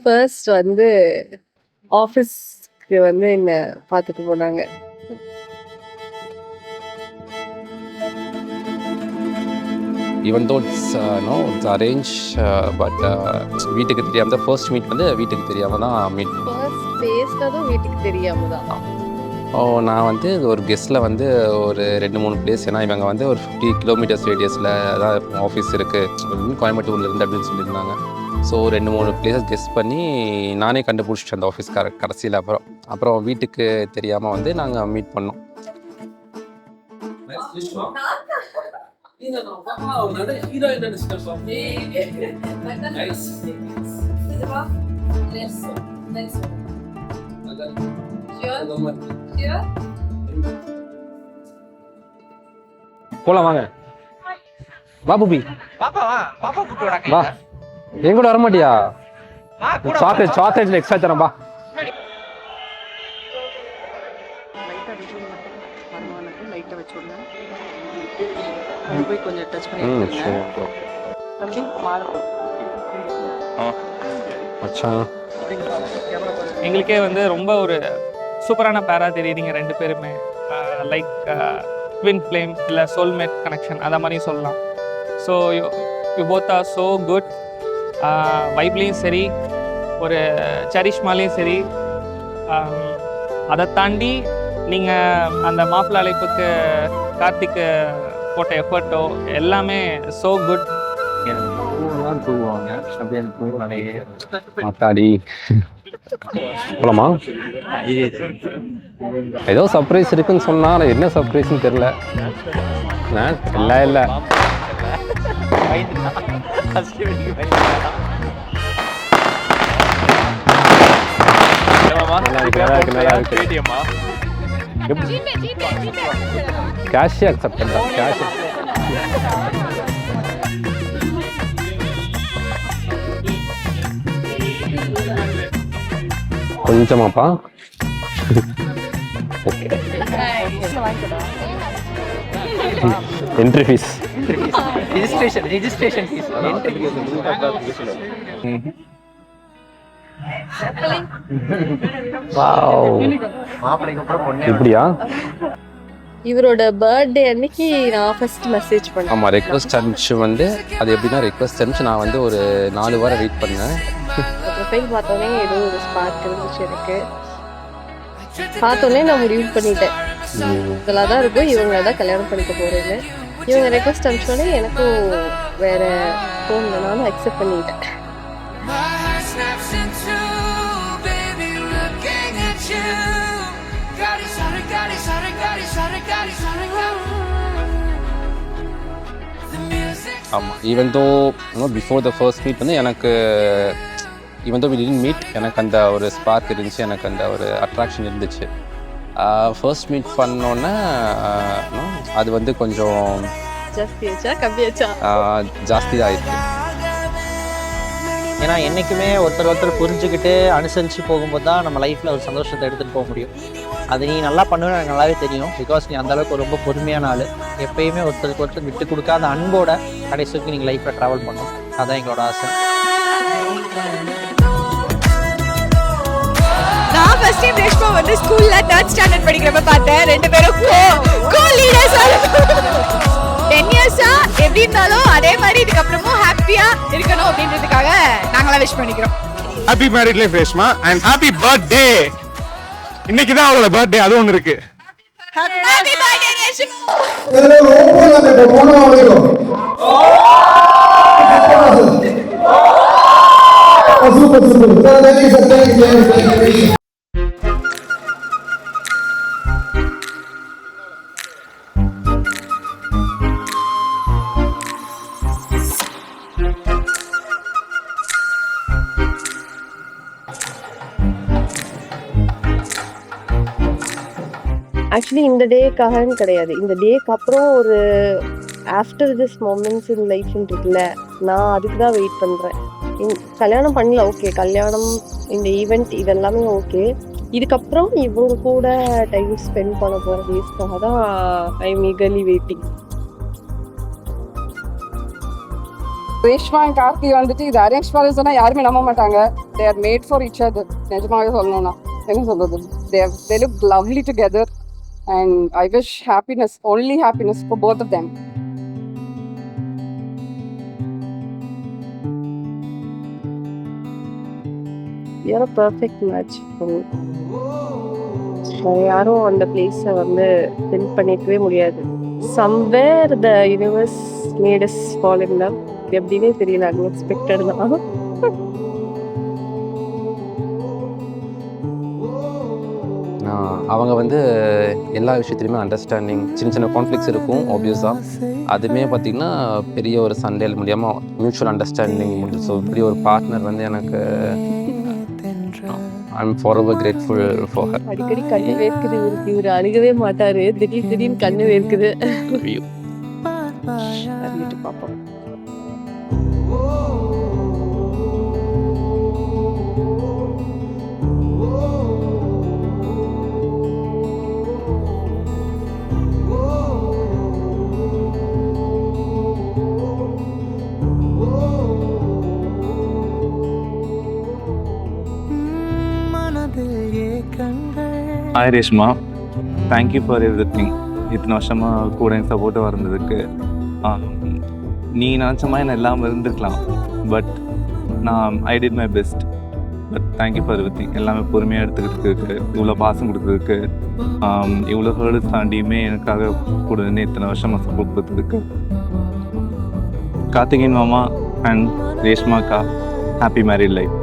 First வந்து ஆஃபீஸ்க்கு வந்து என்ன பார்த்துட்டு போனாங்க. Even though it's arrange but வீட்டுக்கு தெரியாமல் தான் ஃபர்ஸ்ட் மீட் வந்து வீட்டுக்கு தெரியாமல் தான் மீட். ஃபர்ஸ்ட் பேசினதும் வீட்டுக்கு தெரியாம தான். நான் வந்து ஒரு கெஸ்ட்டில் வந்து ஒரு 2-3 பிளேஸ், ஏன்னா இவங்க வந்து ஒரு 50 கிலோமீட்டர்ஸ் ரேடியஸில் தான் ஆஃபீஸ் இருக்குது கோயம்புத்தூர்லேருந்து அப்படின்னு சொல்லியிருந்தாங்க. ஸோ 2-3 பிளேஸஸ் கெஸ்ட் பண்ணி நானே கண்டுபிடிச்சிட்டேன் அந்த ஆஃபீஸ் கடைசியில். அப்புறம் வீட்டுக்கு தெரியாமல் வந்து நாங்கள் மீட் பண்ணோம். போலாம் வாங்க. வா பூபி, வா. என் கூட வர மாட்டியா? சாக்லேட் எக்ஸ்ட்ரா தரேன். வா. எங்களுக்கே வந்து ரொம்ப ஒரு சூப்பரான பேரா தெரியுறீங்க ரெண்டு பேருமே. லைக் ட்வின் ஃப்ளேம் இல்லை சோல்மேட் கனெக்ஷன் அதை மாதிரியும் சொல்லலாம். So you both are so good. வைப்லேயும் சரி, ஒரு சரிஷ்மாலேயும் சரி. அதை தாண்டி நீங்கள் அந்த மாப்பிள்ளை அழைப்புக்கு கார்த்திக்கு போட்ட எஃபர்ட்டோ எல்லாமே ஸோ குட். போலாமா? ஏதோ சர்ப்ரைஸ் இருக்குன்னு சொன்னா, என்ன சர்ப்ரைஸ்ன்னு தெரியல. இல்லை கேஷ் அக்செப்ட் பண்ணுறேன். கேஷ் கொஞ்சமாப்பா. Entry fees, registration fees. இப்படியா? இவரோட பர்த்டே அன்னைக்கு நான் ஃபர்ஸ்ட் மெசேஜ் பண்ணேன். ஆமாம், ரெக்வஸ்ட் அனுப்பிச்சு வந்து அது எப்படின்னா ரெக்வஸ்ட் அனுப்பிச்சு நான் வந்து ஒரு 4 வாரம் வெயிட் பண்ணேன். ப்ரொஃபைல் பார்த்தோன்னே ஏதோ ஒரு ஸ்பார்க் இருந்துச்சு எனக்கு. பார்த்தோன்னே நான் முடிவு பண்ணிட்டேன், இதெல்லாம் தான் இருக்கும், இவங்கள தான் கல்யாணம் பண்ணிக்க போகிறேன்னு. இவங்க ரெக்வஸ்ட் அனுப்பிச்சோடனே எனக்கும் வேற ஃபோன் வேணாலும் அக்செப்ட் பண்ணிட்டேன். ஆமாம், even though before the first meet வந்து எனக்கு even though we didn't meet, எனக்கு அந்த ஒரு ஸ்பார்க் இருந்துச்சு, எனக்கு அந்த ஒரு அட்ராக்ஷன் இருந்துச்சு. ஃபர்ஸ்ட் மீட் பண்ணோன்னே அது வந்து கொஞ்சம் ஜாஸ்தி தான் ஆயிடுச்சு. ஏன்னா என்றைக்குமே ஒருத்தர் புரிஞ்சுக்கிட்டு அனுசரித்து போகும்போது தான் நம்ம லைஃப்பில் ஒரு சந்தோஷத்தை எடுத்துகிட்டு போக முடியும். அது நீ நல்லா பண்ணுவேன்னு எனக்கு நல்லாவே தெரியும். பிகாஸ் நீ அந்தளவுக்கு ரொம்ப பொறுமையான ஆள். எப்பயுமே ஒருத்தருக்கு விட்டு கொடுக்காத அன்போட கடைசிக்கு நீங்கள் லைஃப்பில் ட்ராவல் பண்ணணும். அதுதான் எங்களோட ஆசை. நான் ஃபர்ஸ்ட் டைம் ரேஷ்மா வந்து ஸ்கூல்ல 3rd ஸ்டாண்டர்ட் படிக்கிறப்ப பார்த்தேன். ரெண்டு பேரும் லீடர்ஸ் 10 இயர்ஸா எப்படி இருந்தாலும் அதே மாதிரி இதுக்கப்புறமும் ஹாப்பியா இருக்கணும் அப்படின்றதுக்காக நாங்களாம் விஷ் பண்ணிக்கிறோம். Happy married life Reshma and happy birthday. இன்னைக்கு தான் அவளோட பர்த்டே, அது ஒன்று இருக்கு. Happy birthday Reshma. ஆக்சுவலி இந்த டேக்காகன்னு கிடையாது, இந்த டேக்கு அப்புறம் ஒரு ஆஃப்டர் திஸ் மொமெண்ட்ஸ் இன் லைஃப்னு இருக்குல்ல, நான் அதுக்கு தான் வெயிட் பண்ணுறேன். கல்யாணம் பண்ணல, ஓகே, கல்யாணம் இந்த ஈவெண்ட் இதெல்லாமே ஓகே. இதுக்கப்புறம் இவங்க கூட டைம் ஸ்பெண்ட் பண்ண போகிற டேஸ்க்காக தான் I am eagerly waiting. Reshma and Karthi வந்துட்டு இது அரேஞ்ச் மேரேஜ் சொன்னா யாருமே நம்ப மாட்டாங்க. They are made for each other. நிஜமாவே சொல்லணும்னா என்ன சொல்றது, they look lovely together and I wish happiness, only happiness for both of them. You are a perfect match for me. யாரும் அந்த பிளேஸை வந்து ஃபில் பண்ணிக்கவே முடியாது. Somewhere the universe made us fall in love. எப்படின்னே தெரியல, அன்எக்ஸ்பெக்டட் தான். அவங்க வந்து எல்லா விஷயத்துலையுமே அண்டர்ஸ்டாண்டிங், சின்ன சின்ன கான்ஃப்ளிக்ஸ் இருக்கும் ஆப்வியஸாக. அதுவுமே பார்த்திங்கன்னா பெரிய ஒரு சண்டையில் முடியாமல் மியூச்சுவல் அண்டர்ஸ்டாண்டிங் முடிஞ்சு. ஸோ இப்படி ஒரு பார்ட்னர் வந்து எனக்கு I am forever grateful for her. அடிக்கடி கண்ணு வேர்க்குது இவருக்கு. இவர் அழுகவே மாட்டாரு, திடீர்னு கண்ணு வேர்க்குது. அறிவிட்டு பார்ப்போம். Hi Reshma, thank you for everything. இத்தனை வருஷமாக கூட எனக்கு சப்போர்ட்டாக இருந்ததுக்கு. நீ நினச்ச மாதிரி நான் இல்லாமல் இருந்திருக்கலாம், பட் நான் I did my best. But thank you for everything. எல்லாமே பொறுமையாக எடுத்துக்கிட்டு இவ்வளோ பாசம் கொடுத்ததுக்கு, இவ்வளோ ஹேர்ட்ஸ் தாண்டியுமே எனக்காக கூட நின்று இத்தனை வருஷமாக சப்போர்ட் கொடுத்ததுக்கு. கார்த்திகேயன் மாமா அண்ட் ரேஷ்மாக்கா, ஹாப்பி மேரிட் லைஃப்.